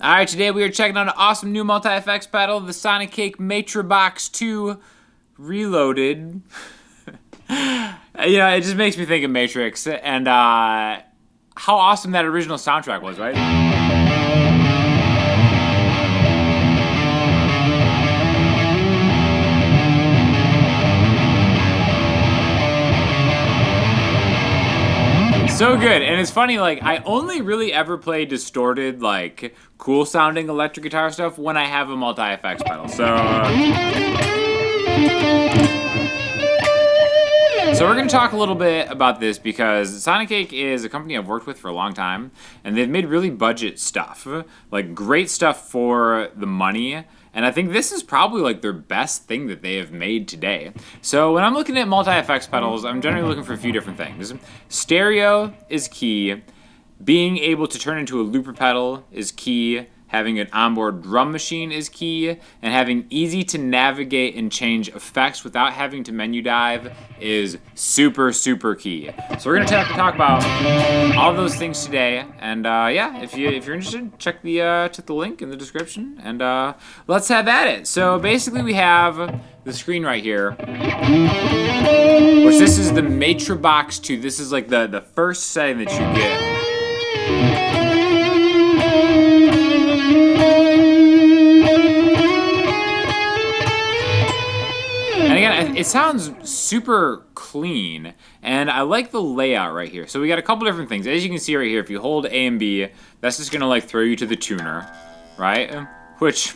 Alright, today we are checking out an awesome new multi-effects pedal, the Sonicake Matribox II Reloaded. It just makes me think of Matrix and how awesome that original soundtrack was, right? So good, and it's funny, like, I only really ever play distorted, like, cool sounding electric guitar stuff when I have a multi-effects pedal, so we're going to talk a little bit about this because Sonicake is a company I've worked with for a long time, and they've made really budget stuff, like great stuff for the money, and I think this is probably like their best thing that they have made today. So when I'm looking at multi-effects pedals, I'm generally looking for a few different things. Stereo is key. Being able to turn into a looper pedal is key. Having an onboard drum machine is key, and having easy to navigate and change effects without having to menu dive is super, super key. So we're gonna talk about all of those things today, and yeah, if you're interested, check the link in the description, and let's have at it. So basically, we have the screen right here, which this is the Matribox 2. This is like the first setting that you get. And again, it sounds super clean, and I like the layout right here. So we got a couple different things. As you can see right here, if you hold A and B, that's just gonna like throw you to the tuner, right? Which,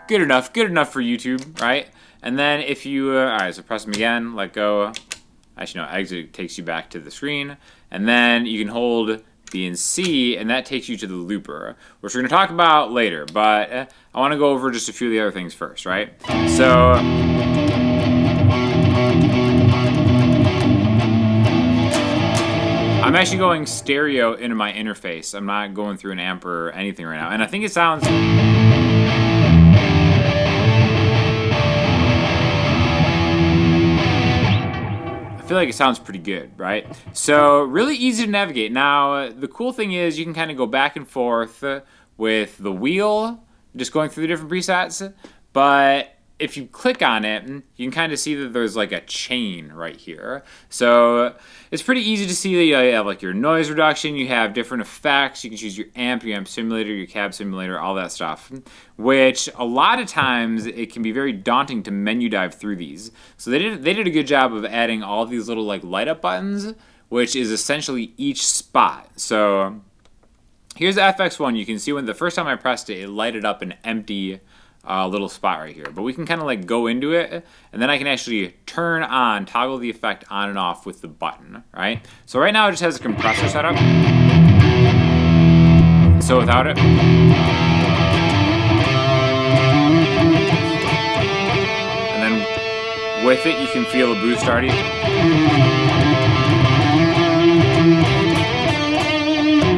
good enough for YouTube, right? And then if you, all right, so press them again, let go. Actually, no, exit takes you back to the screen, and then you can hold B and C, and that takes you to the looper, which we're going to talk about later, but I want to go over just a few of the other things first, right? So I'm actually going stereo into my interface. I'm not going through an amp or anything right now, and I think it sounds... I feel like it sounds pretty good, right? So really easy to navigate. Now, the cool thing is you can kind of go back and forth with the wheel, just going through the different presets, but if you click on it, you can kind of see that there's like a chain right here. So it's pretty easy to see that you have like your noise reduction, you have different effects, you can choose your amp simulator, your cab simulator, all that stuff, which a lot of times it can be very daunting to menu dive through these. So they did a good job of adding all these little like light up buttons, which is essentially each spot. So here's the FX1. You can see when the first time I pressed it, it lighted up an empty little spot right here, but we can kind of like go into it, and then I can actually toggle the effect on and off with the button, right? So right now it just has a compressor set up. So without it, and then with it, you can feel a boost already.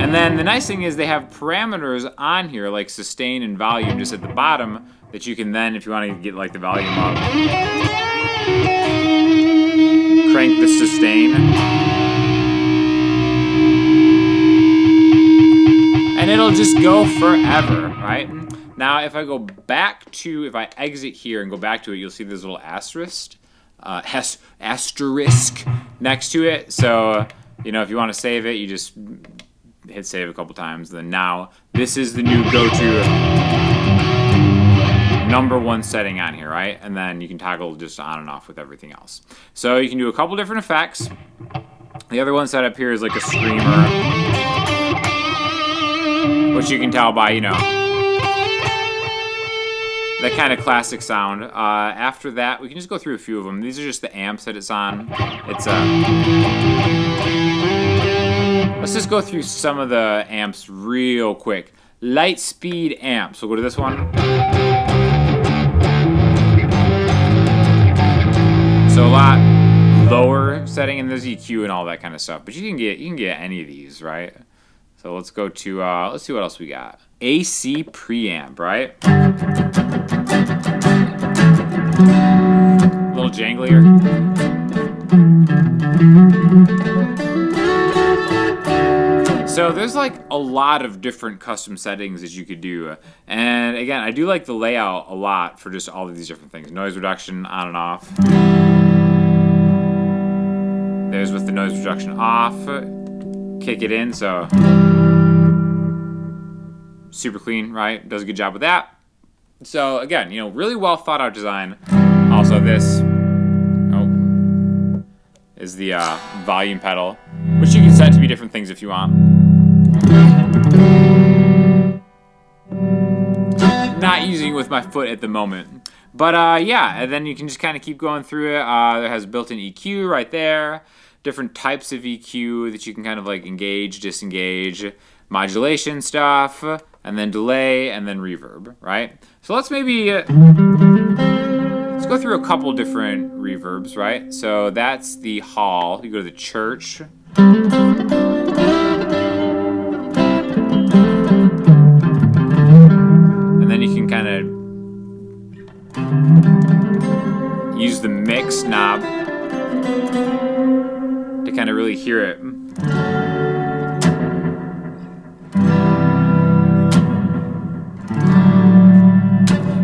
And then the nice thing is they have parameters on here like sustain and volume just at the bottom that you can then, if you want to get like the volume up, crank the sustain. And it'll just go forever, right? Now if I exit here and go back to it, you'll see this little asterisk next to it. So, if you want to save it, you just hit save a couple times. Then now this is the new go-to #1 setting on here, right? And then you can toggle just on and off with everything else. So you can do a couple different effects. The other one set up here is like a screamer, which you can tell by that kind of classic sound. After that, we can just go through a few of them. These are just the amps that it's on. Let's just go through some of the amps real quick. Light speed amps. So we'll go to this one. So a lot lower setting, and there's EQ and all that kind of stuff. But you can get any of these, right? So let's go to let's see what else we got. AC preamp, right? A little janglier. So there's like a lot of different custom settings that you could do. And again, I do like the layout a lot for just all of these different things. Noise reduction on and off. There's with the noise reduction off. Kick it in, so super clean, right? Does a good job with that. So again, really well thought out design. Also this is the volume pedal, which you can set to be different things if you want. Not using it with my foot at the moment. But yeah, and then you can just kind of keep going through it. There has built-in EQ right there. Different types of EQ that you can kind of like engage, disengage, modulation stuff, and then delay, and then reverb, right? So let's maybe, let's go through a couple different reverbs, right? So that's the hall. You go to the church. And then you can kind of use the mix knob to kind of really hear it.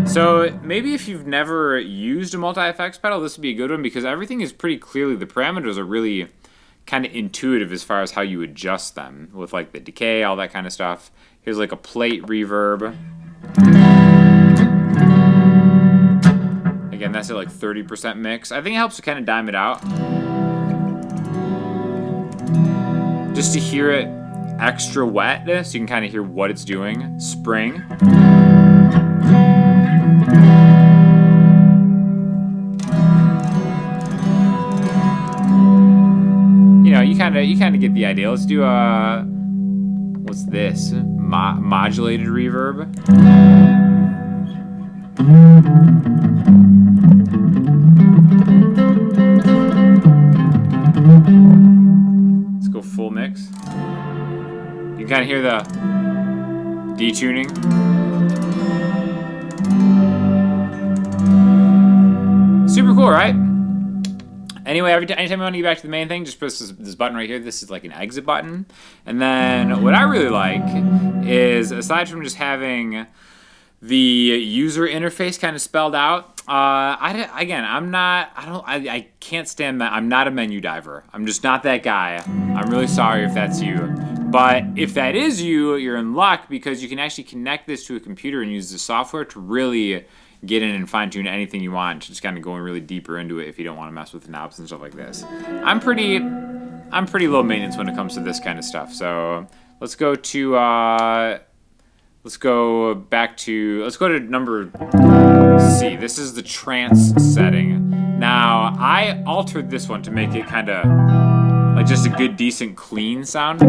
So maybe if you've never used a multi-effects pedal, this would be a good one because everything is pretty clearly, the parameters are really kind of intuitive as far as how you adjust them with like the decay, all that kind of stuff. Here's like a plate reverb. Again, that's at like 30% mix. I think it helps to kind of dime it out. Just to hear it extra wet, so you can kind of hear what it's doing. Spring. You kind of get the idea. Let's do what's this? Modulated reverb. Let's go full mix. You can kind of hear the detuning. Super cool, right? Anyway, anytime you want to get back to the main thing, just press this button right here. This is like an exit button. And then what I really like is, aside from just having the user interface kind of spelled out, I can't stand that. I'm not a menu diver. I'm just not that guy. I'm really sorry if that's you. But if that is you, you're in luck because you can actually connect this to a computer and use the software to really get in and fine-tune anything you want, just kind of going really deeper into it if you don't want to mess with the knobs and stuff like this. I'm pretty low maintenance when it comes to this kind of stuff. So let's go to number C. This is the trance setting. Now I altered this one to make it kind of like just a good, decent, clean sound.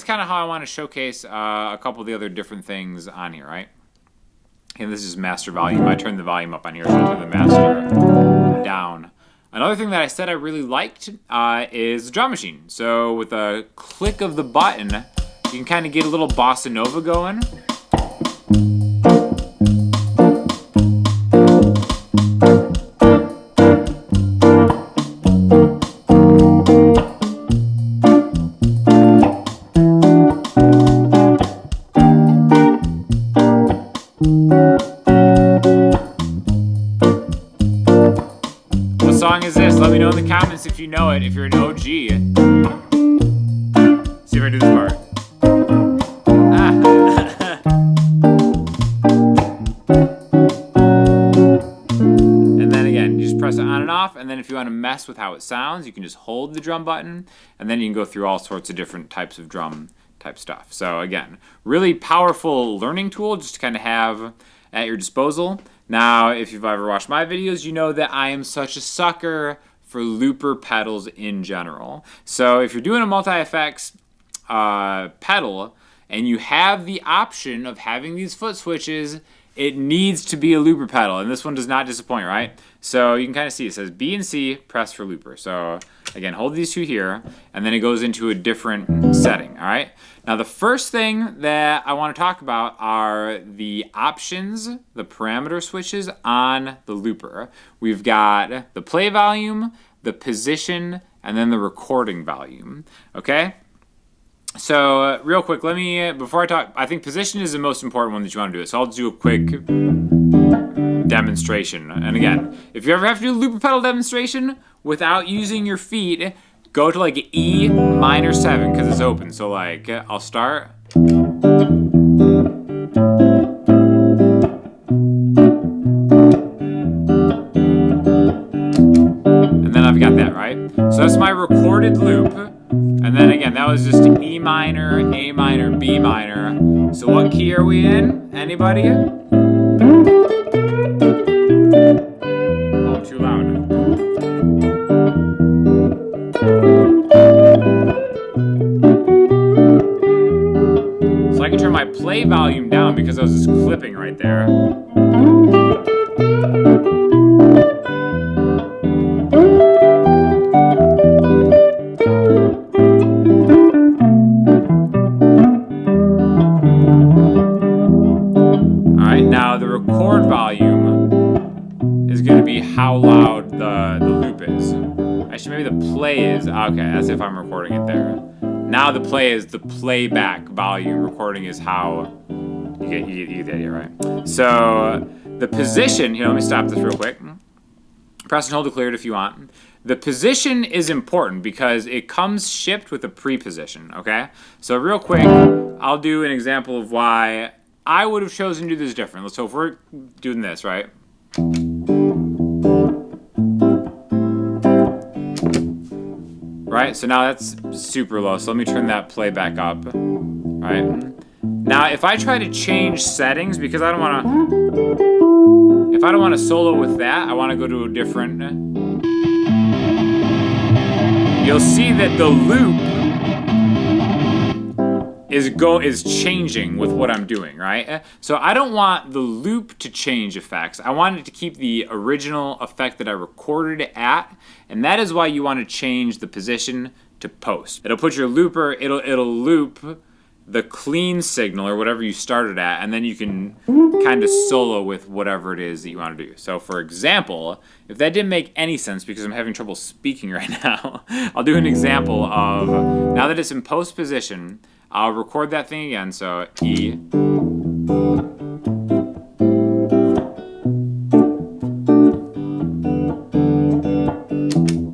Kind of how I want to showcase a couple of the other different things on here, right? And this is master volume. I turned the volume up on here, so I'll turn the master down. Another thing that I said I really liked is the drum machine. So with a click of the button, you can kind of get a little bossa nova going. What song is this? Let me know in the comments if you know it, if you're an OG. See if I do this part. And then again, you just press it on and off, and then if you want to mess with how it sounds, you can just hold the drum button, and then you can go through all sorts of different types of drum type stuff. So again, really powerful learning tool just to kind of have at your disposal. Now, if you've ever watched my videos, you know that I am such a sucker for looper pedals in general. So if you're doing a multi-effects pedal and you have the option of having these foot switches, it needs to be a looper pedal, and this one does not disappoint, right? So you can kind of see it says B and C, press for looper. So again, hold these two here, and then it goes into a different setting, all right? Now the first thing that I want to talk about are the options, the parameter switches on the looper. We've got the play volume, the position, and then the recording volume, okay? So real quick, let me, before I talk, I think position is the most important one that you want to do. So I'll do a quick demonstration. And again, if you ever have to do a looper pedal demonstration without using your feet, go to like E minor 7 because it's open. So like, I'll start. And then I've got that, right? So that's my recorded loop. And then again, that was just E minor, A minor, B minor. So what key are we in? Anybody? Oh, I'm too loud. So I can turn my play volume down because I was just clipping right there. Now the record volume is going to be how loud the loop is. Actually, maybe the play is. Okay, that's if I'm recording it there. Now the play is the playback volume. Recording is how you get the idea, right? So the position, here, let me stop this real quick. Press and hold to clear it if you want. The position is important because it comes shipped with a pre-position, okay? So real quick, I'll do an example of why I would have chosen to do this different. So if we're doing this, right? Right, so now that's super low. So let me turn that play back up, right? Now if I try to change settings, because I don't want to, if I don't want to solo with that, I want to go to a different, you'll see that the loop is changing with what I'm doing, right? So I don't want the loop to change effects. I want it to keep the original effect that I recorded it at, and that is why you want to change the position to post. It'll put your looper, it'll loop the clean signal or whatever you started at, and then you can kind of solo with whatever it is that you want to do. So for example, if that didn't make any sense because I'm having trouble speaking right now, I'll do an example of, now that it's in post position, I'll record that thing again, so E.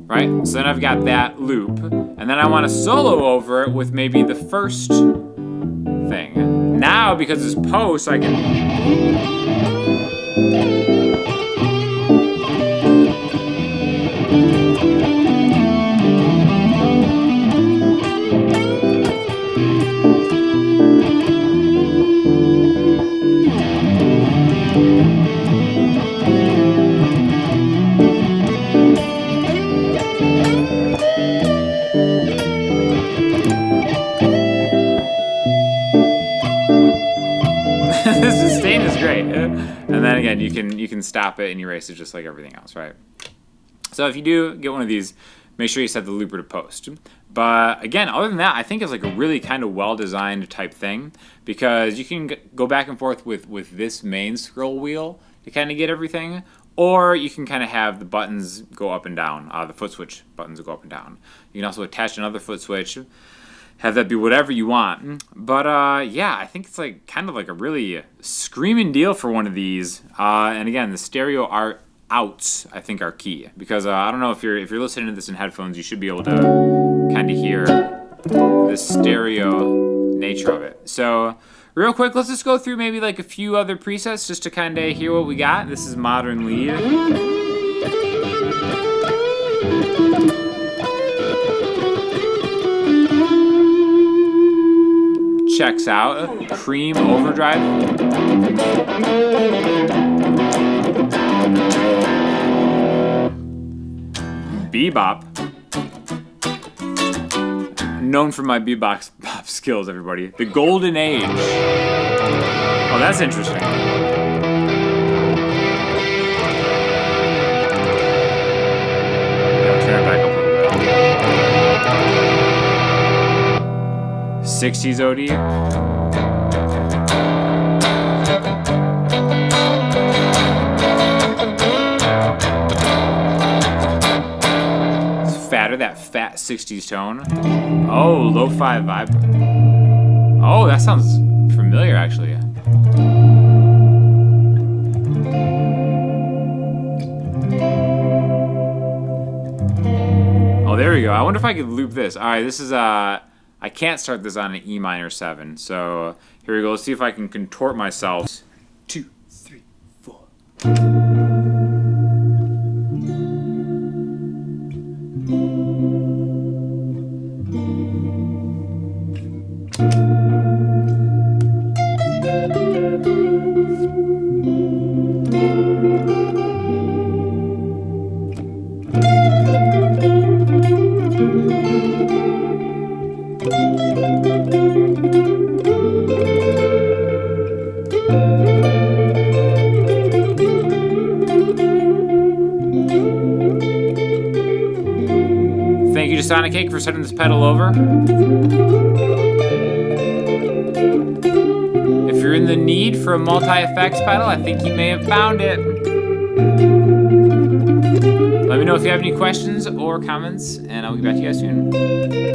Right, so then I've got that loop, and then I want to solo over it with maybe the first thing. Now, because it's post, I can... The sustain is great. And then again, you can stop it and erase it just like everything else, right? So if you do get one of these, make sure you set the looper to post. But again, other than that, I think it's like a really kind of well-designed type thing because you can go back and forth with this main scroll wheel to kind of get everything, or you can kind of have the buttons go up and down, the foot switch buttons go up and down. You can also attach another foot switch, have that be whatever you want. But yeah, I think it's like kind of like a really screaming deal for one of these. And again, the stereo outs I think are key because I don't know if you're listening to this in headphones, you should be able to kind of hear the stereo nature of it. So real quick, let's just go through maybe like a few other presets just to kind of hear what we got. This is modern lead. Checks out. Cream overdrive. Bebop. Known for my bebop skills, everybody. The Golden Age. Oh, that's interesting. 60s OD. It's fatter, that fat 60s tone. Oh, lo-fi vibe. Oh, that sounds familiar, actually. Oh, there we go. I wonder if I could loop this. All right, this is I can't start this on an E minor 7. So here we go. Let's see if I can contort myself. 2, 3, 4. Thank you to Sonicake for sending this pedal over. If you're in the need for a multi-effects pedal, I think you may have found it. Let me know if you have any questions or comments, and I'll get back to you guys soon.